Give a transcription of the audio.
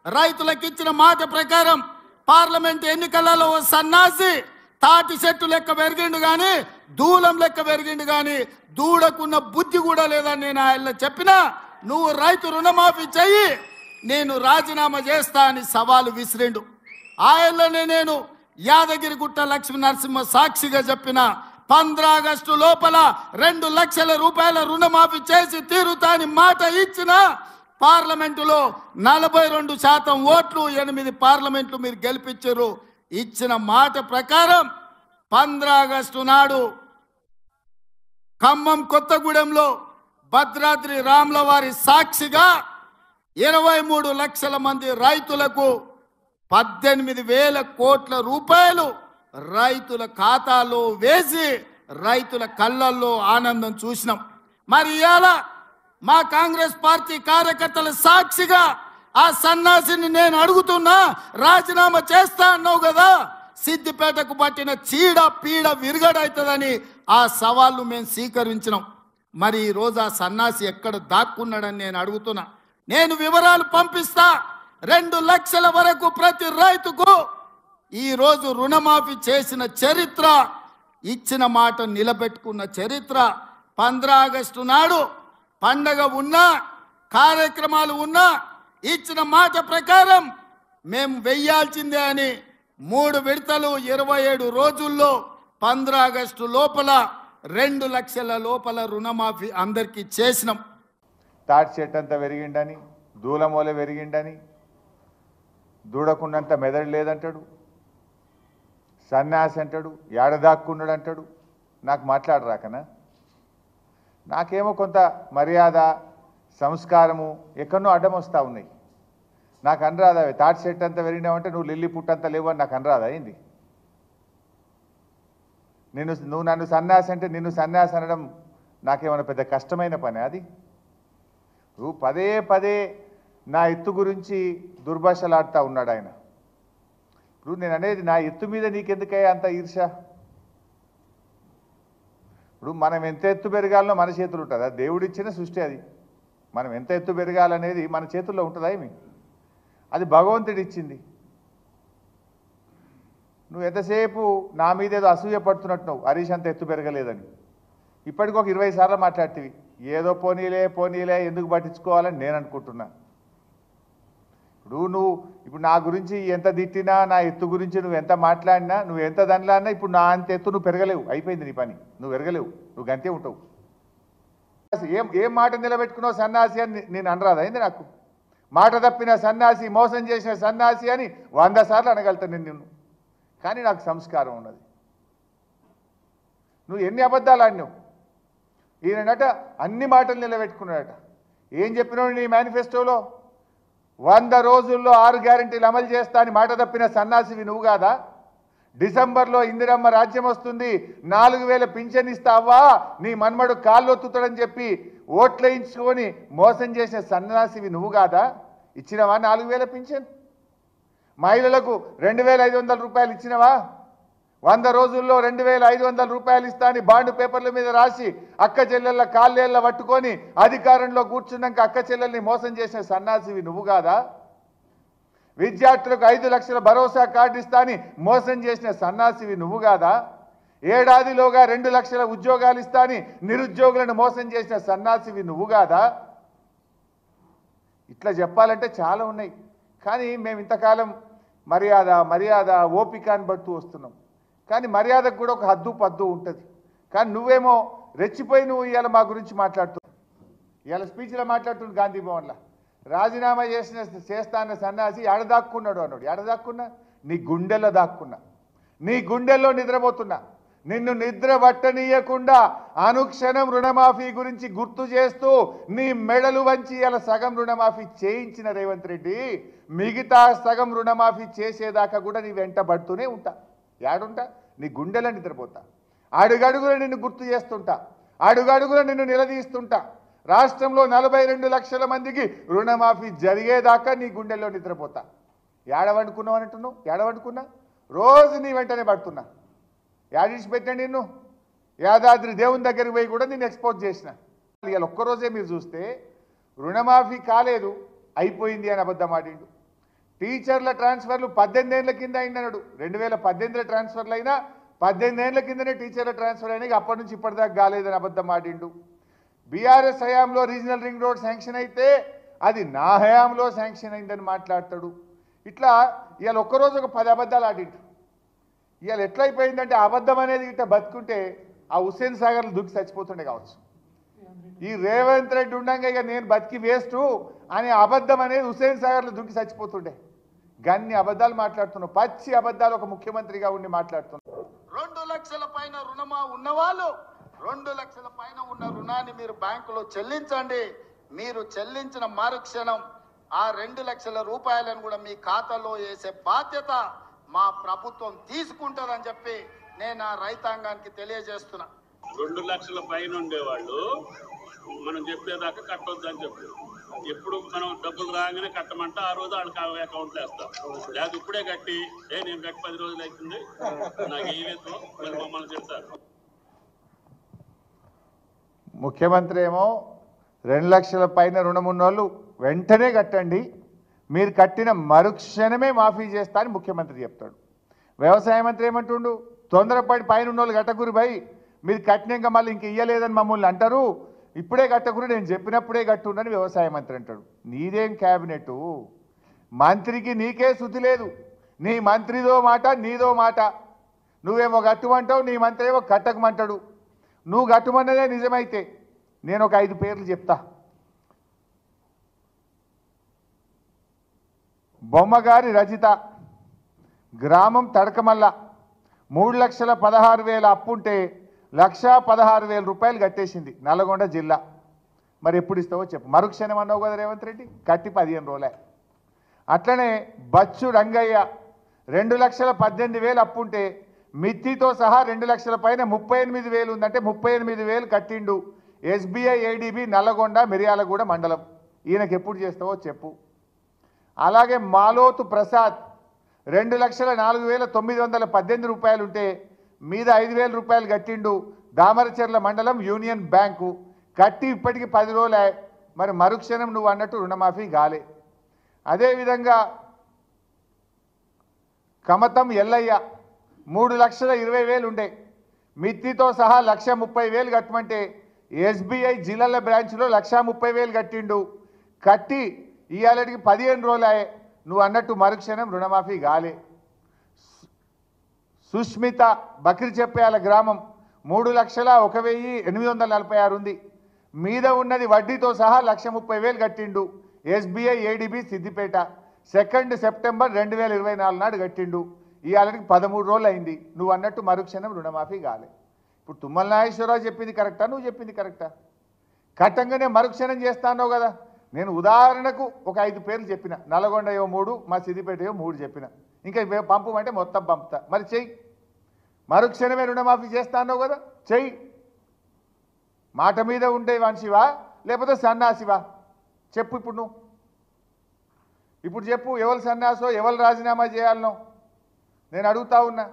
రైతులకు ఇచ్చిన మాట ప్రకారం పార్లమెంట్ ఎన్నికలలో ఓ సన్నాసి తాటి చెట్టు లెక్క పెరిగిండు కానీ దూలం లెక్క పెరిగిండు కానీ దూడకున్న బుద్ధి కూడా లేదని నేను ఆయన చెప్పినా నువ్వు రైతు రుణమాఫీ చెయ్యి, నేను రాజీనామా చేస్తా అని సవాలు విసిరిండు. ఆయనలోనే నేను యాదగిరిగుట్ట లక్ష్మీ నరసింహ సాక్షిగా చెప్పిన 15 ఆగస్టు లోపల 2 లక్షల రూపాయల రుణమాఫీ చేసి తీరుతాని మాట ఇచ్చిన పార్లమెంటులో 42% ఓట్లు 8 పార్లమెంట్లు మీరు గెలిపించారు. ఇచ్చిన మాట ప్రకారం 15 ఆగస్టు నాడు ఖమ్మం కొత్తగూడెంలో భద్రాద్రి రాముల వారి సాక్షిగా 23 లక్షల మంది రైతులకు 18,000 కోట్ల రూపాయలు రైతుల ఖాతాలో వేసి రైతుల కళ్ళల్లో ఆనందం చూసినాం. మరి ఇవాళ మా కాంగ్రెస్ పార్టీ కార్యకర్తల సాక్షిగా ఆ సన్నాసిని నేను అడుగుతున్నా, రాజీనామా చేస్తా అన్నావు కదా, సిద్దిపేటకు పట్టిన చీడ పీడ విరగడవుతుందని ఆ సవాళ్ళు మేము స్వీకరించినాం. మరి ఈరోజు ఆ సన్నాసి ఎక్కడ దాక్కున్నాడని నేను అడుగుతున్నా. నేను వివరాలు పంపిస్తా. 2 లక్షల వరకు ప్రతి రైతుకు ఈరోజు రుణమాఫీ చేసిన చరిత్ర, ఇచ్చిన మాట నిలబెట్టుకున్న చరిత్ర. 15 ఆగస్టు నాడు పండగ ఉన్నా కార్యక్రమాలు ఉన్నా ఇచ్చిన మాట ప్రకారం మేము వెయ్యాల్సిందే అని 3 విడతలు 27 రోజుల్లో 15 ఆగస్టు లోపల 2 లక్షల లోపల రుణమాఫీ అందరికీ చేసినాం. తాటి చెట్టు అంతా పెరిగిండని, దూలమూల పెరిగిండని, దూడకున్నంత మెదడు లేదంటాడు, సన్యాసి అంటాడు, ఏడదాక్కున్నాడు అంటాడు. నాకు మాట్లాడరాకనా? నాకేమో కొంత మర్యాద సంస్కారము ఎక్కడో అడ్డం వస్తూ ఉన్నాయి. నాకు అనరాదా? తాటి చెట్టు అంతా పెరిగినావంటే నువ్వు లిల్లీ పుట్టంతా లేవు అని నాకు అనరాదా? అయింది నువ్వు నన్ను సన్యాసి అంటే నిన్ను సన్యాసి అనడం నాకేమైనా పెద్ద కష్టమైన పని? అది నువ్వు పదే పదే నా ఎత్తు గురించి దుర్భాషలాడుతూ ఉన్నాడు ఆయన. ఇప్పుడు నేను అనేది నా ఎత్తు మీద నీకెందుకయ్యా అంత ఈర్ష? ఇప్పుడు మనం ఎంత ఎత్తు పెరగాలనో మన చేతులు ఉంటుంది. అది దేవుడిచ్చిన సృష్టి. అది మనం ఎంత ఎత్తు పెరగాలనేది మన చేతుల్లో ఉంటుందా ఏమి? అది భగవంతుడు ఇచ్చింది. నువ్వు ఎంతసేపు నా మీద ఏదో అసూయ పడుతున్నట్టు హరీష్ అంత ఎత్తు పెరగలేదని ఇప్పటికి ఒక 20 సార్లు మాట్లాడుతీవి. ఏదో పోనీలే ఎందుకు పట్టించుకోవాలని నేను అనుకుంటున్నా. ఇప్పుడు నా గురించి ఎంత తిట్టినా, నా ఎత్తు గురించి నువ్వు ఎంత మాట్లాడినా, నువ్వు ఎంత దానిలాడినా ఇప్పుడు నా అంత ఎత్తు నువ్వు పెరగలేవు. అయిపోయింది నీ పని. నువ్వు పెరగలేవు, నువ్వు గంతే ఉంటావు. ఏం మాట నిలబెట్టుకున్నావు సన్నాసి అని నేను అనరాదా? అయింది నాకు. మాట తప్పిన సన్నాసి, మోసం చేసిన సన్నాసి అని 100 సార్లు అనగలుగుతాను నిన్ను. కానీ నాకు సంస్కారం ఉన్నది. నువ్వు ఎన్ని అబద్ధాలు ఆడినావు. ఈయనట అన్ని మాటలు నిలబెట్టుకున్నాడట. ఏం చెప్పినావు నీ మేనిఫెస్టోలో? 100 రోజుల్లో 6 గ్యారెంటీలు అమలు చేస్తా అని మాట తప్పిన సన్నాసివి నువ్వు కాదా? డిసెంబర్లో ఇందిరమ్మ రాజ్యం వస్తుంది, 4,000 పింఛన్ ఇస్తావా, నీ మన్మడు కాళ్ళొత్తుతాడని చెప్పి ఓట్లేయించుకొని మోసం చేసిన సన్నాసివి నువ్వు కాదా? ఇచ్చినవా 4,000 పింఛన్? మహిళలకు 2,500 రూపాయలు ఇచ్చినవా? 100 రోజుల్లో 2,500 రూపాయలు ఇస్తా అని బాండ్ పేపర్ల మీద రాసి అక్క చెల్లెళ్ళ కాళ్ళేళ్ళ పట్టుకొని అధికారంలో కూర్చున్నాక అక్క చెల్లెల్ని మోసం చేసిన సన్నాసివి నువ్వు కాదా? విద్యార్థులకు 5 లక్షల భరోసా కార్డు ఇస్తా అని మోసం చేసిన సన్నాసివి నువ్వు కాదా? ఏడాదిలోగా 2 లక్షల ఉద్యోగాలు ఇస్తా అని నిరుద్యోగులను మోసం చేసిన సన్నాసివి నువ్వు కాదా? ఇట్లా చెప్పాలంటే చాలా ఉన్నాయి. కానీ మేము ఇంతకాలం మర్యాద ఓపికని పడుతూ వస్తున్నాం. కానీ మర్యాదకు కూడా ఒక హద్దు పద్దు ఉంటుంది. కానీ నువ్వేమో రెచ్చిపోయి నువ్వు ఇవాళ మా గురించి మాట్లాడుతున్నావు. ఇవాళ స్పీచ్లో మాట్లాడుతున్నాడు గాంధీ భవన్లో. రాజీనామా చేస్తా అన్న సన్నాసి ఎడదాక్కున్నాడు అన్నాడు. ఎడదాక్కున్నా? నీ గుండెల్లో దాక్కున్నా, నీ గుండెల్లో నిద్రపోతున్నా. నిన్ను నిద్ర పట్టనీయకుండా అనుక్షణం రుణమాఫీ గురించి గుర్తు చేస్తూ నీ మెడలు వంచి ఇలా సగం రుణమాఫీ చేయించిన రేవంత్ రెడ్డి మిగతా సగం రుణమాఫీ చేసేదాకా కూడా నీ వెంట పడుతూనే ఉంటా. ఏడుంటా? నీ గుండెలో నిద్రపోతా. అడుగడుగులో నిన్ను గుర్తు చేస్తుంటా, అడుగడుగులో నిన్ను నిలదీస్తుంటా. రాష్ట్రంలో 42 లక్షల మందికి రుణమాఫీ జరిగేదాకా నీ గుండెల్లో నిద్రపోతా. ఏడవండుకున్నావు అంటున్నావు? ఏడవండుకున్నా? రోజు నీ వెంటనే పడుతున్నా. యాడిచి పెట్టా నిన్ను? యాదాద్రి దేవుని దగ్గరికి పోయి కూడా నేను ఎక్స్పోజ్ చేసిన. ఇవాళ ఒక్కరోజే మీరు చూస్తే రుణమాఫీ కాలేదు, అయిపోయింది అని అబద్ధం ఆడిండు. టీచర్ల ట్రాన్స్ఫర్లు 18 ఏళ్ల కింద అయిందన్నాడు. 2018లో ట్రాన్స్ఫర్లు అయినా 18 ఏళ్ల కిందనే టీచర్ల ట్రాన్స్ఫర్ అయినా అప్పటి నుంచి ఇప్పటిదాకా కాలేదని అబద్ధం ఆడిండు. బీఆర్ఎస్ హయాంలో రీజనల్ రింగ్ రోడ్ శాంక్షన్ అయితే అది నా హయాంలో శాంక్షన్ అయిందని మాట్లాడతాడు. ఇట్లా ఇవాళ ఒక్కరోజు ఒక 10 అబద్ధాలు ఆడిండు. ఇవాళ ఎట్లయిపోయిందంటే అబద్ధం అనేది ఇట్లా బతుకుంటే ఆ హుస్సేన్ సాగర్లు దుక్కి చచ్చిపోతుండే కావచ్చు. ఈ రేవంత్ రెడ్డి ఉండగా ఇక నేను బతికి వేస్ట్ అనే అబద్ధం అనేది హుస్సేన్ సాగర్లు దుక్కి చచ్చిపోతుండే. గన్ని అబద్ధాలు మాట్లాడుతున్నావు, పచ్చి అబద్ధాలు ఒక ముఖ్యమంత్రిగా ఉండి మాట్లాడుతున్నావు. 2 లక్షల పైన రుణమా ఉన్నవాళ్ళు 2 లక్షల పైన ఉన్న రుణాన్ని మీరు బ్యాంకులో చెల్లించండి. మీరు చెల్లించిన మరుక్షణం ఆ 2 లక్షల రూపాయలను కూడా మీ ఖాతాలో వేసే బాధ్యత మా ప్రభుత్వం తీసుకుంటుందని చెప్పి నేను ఆ రైతాంగానికి తెలియజేస్తున్నా. 2 లక్షల పైన ఉండేవాళ్ళు మనం చెప్పేదాకా కట్టొద్దని చెప్పారు. ఎప్పుడు మనం డబ్బులు రాగానే కట్టమంటే ఆ రోజు వాళ్ళకి అకౌంట్లో వేస్తాం. లేదా ఇప్పుడే కట్టి నేను కట్టి 10 రోజులు అవుతుంది నాకు వేయలేదు మరి మమ్మల్ని చెప్తారు. ముఖ్యమంత్రి ఏమో 2 లక్షల పైన రుణం ఉన్నోళ్ళు వెంటనే కట్టండి, మీరు కట్టిన మరుక్షణమే మాఫీ చేస్తా అని ముఖ్యమంత్రి చెప్తాడు. వ్యవసాయ మంత్రి ఏమంటుండు, తొందరపడి పైన ఉన్నోళ్ళు కట్టకురు భయ్, మీరు కట్టినాక మళ్ళీ ఇంక ఇయ్యలేదని మమ్మల్ని అంటారు, ఇప్పుడే కట్టకురు నేను చెప్పినప్పుడే కట్టుండని వ్యవసాయ మంత్రి అంటాడు. నీదేం క్యాబినెట్ మంత్రికి నీకే శుద్ధి లేదు. నీ మంత్రిదో మాట నీదో మాట. నువ్వేమో కట్టుమంటావు, నీ మంత్రి ఏమో కట్టకమంటాడు. నువ్వు కట్టుమన్నదే నిజమైతే నేను ఒక 5 పేర్లు చెప్తా. బొమ్మగారి రజిత, గ్రామం తడకమల్ల, 3,16,000 అప్పుంటే 1,16,000 రూపాయలు కట్టేసింది, నల్గొండ జిల్లా. మరి ఎప్పుడు ఇస్తావో చెప్పు. మరుక్షణం అన్నావు కదా రేవంత్ రెడ్డి, కట్టి 15 రోజులే. అట్లనే బచ్చు రంగయ్య 2,18,000 అప్పుంటే మిత్తితో సహా 2 లక్షల పైన 38,000 ఉందంటే 38,000 కట్టిండు. ఎస్బీఐ ఏడీబీ నల్లగొండ మిర్యాలగూడ మండలం. ఈయనకి ఎప్పుడు చేస్తావో చెప్పు. అలాగే మాలోతు ప్రసాద్ 2,04,918 రూపాయలు ఉంటే మీద 5,000 రూపాయలు కట్టిండు. దామరచెర్ల మండలం యూనియన్ బ్యాంకు కట్టి ఇప్పటికి 10 రోజులే. మరి మరుక్షణం నువ్వు అన్నట్టు రుణమాఫీ కాలే. అదేవిధంగా కమతం ఎల్లయ్య 3,20,000 ఉండే మిత్తితో సహా 1,30,000 కట్టమంటే ఎస్బీఐ జిల్లాల బ్రాంచ్లో 1,30,000 కట్టిండు. కట్టి ఇవాళకి 15 రోజులే. నువ్వు అన్నట్టు మరుక్షణం రుణమాఫీ కాలే. సుష్మిత బక్రి చెప్పేయాల గ్రామం 3,01,846 ఉంది. మీద ఉన్నది వడ్డీతో సహా 1,30,000 కట్టిండు. ఎస్బీఐ ఏడీబీ సిద్దిపేట 2 సెప్టెంబర్ 2024 నాడు కట్టిండు. ఇవాళకి 13 రోజులు అయింది. నువ్వు అన్నట్టు మరుక్షణం రుణమాఫీ కాలే. ఇప్పుడు తుమ్మల నాగేశ్వరరావు చెప్పింది కరెక్టా, నువ్వు చెప్పింది కరెక్టా? కట్టంగానే మరుక్షణం చేస్తాన్నావు కదా. నేను ఉదాహరణకు ఒక 5 పేర్లు చెప్పిన, నల్గొండ 3, మా సిద్దిపేట 3 చెప్పిన. ఇంకా పంపమంటే మొత్తం పంపుతా. మరి చెయ్యి, మరుక్షణమే రుణమాఫీ చేస్తాన్నావు కదా, చెయ్యి. మాట మీద ఉండే మనిషివా లేకపోతే సన్నాసివా చెప్పు. ఇప్పుడు నువ్వు ఇప్పుడు చెప్పు, ఎవరు సన్నాసో ఎవరు రాజీనామా చేయాలనో నేను అడుగుతా ఉన్నా.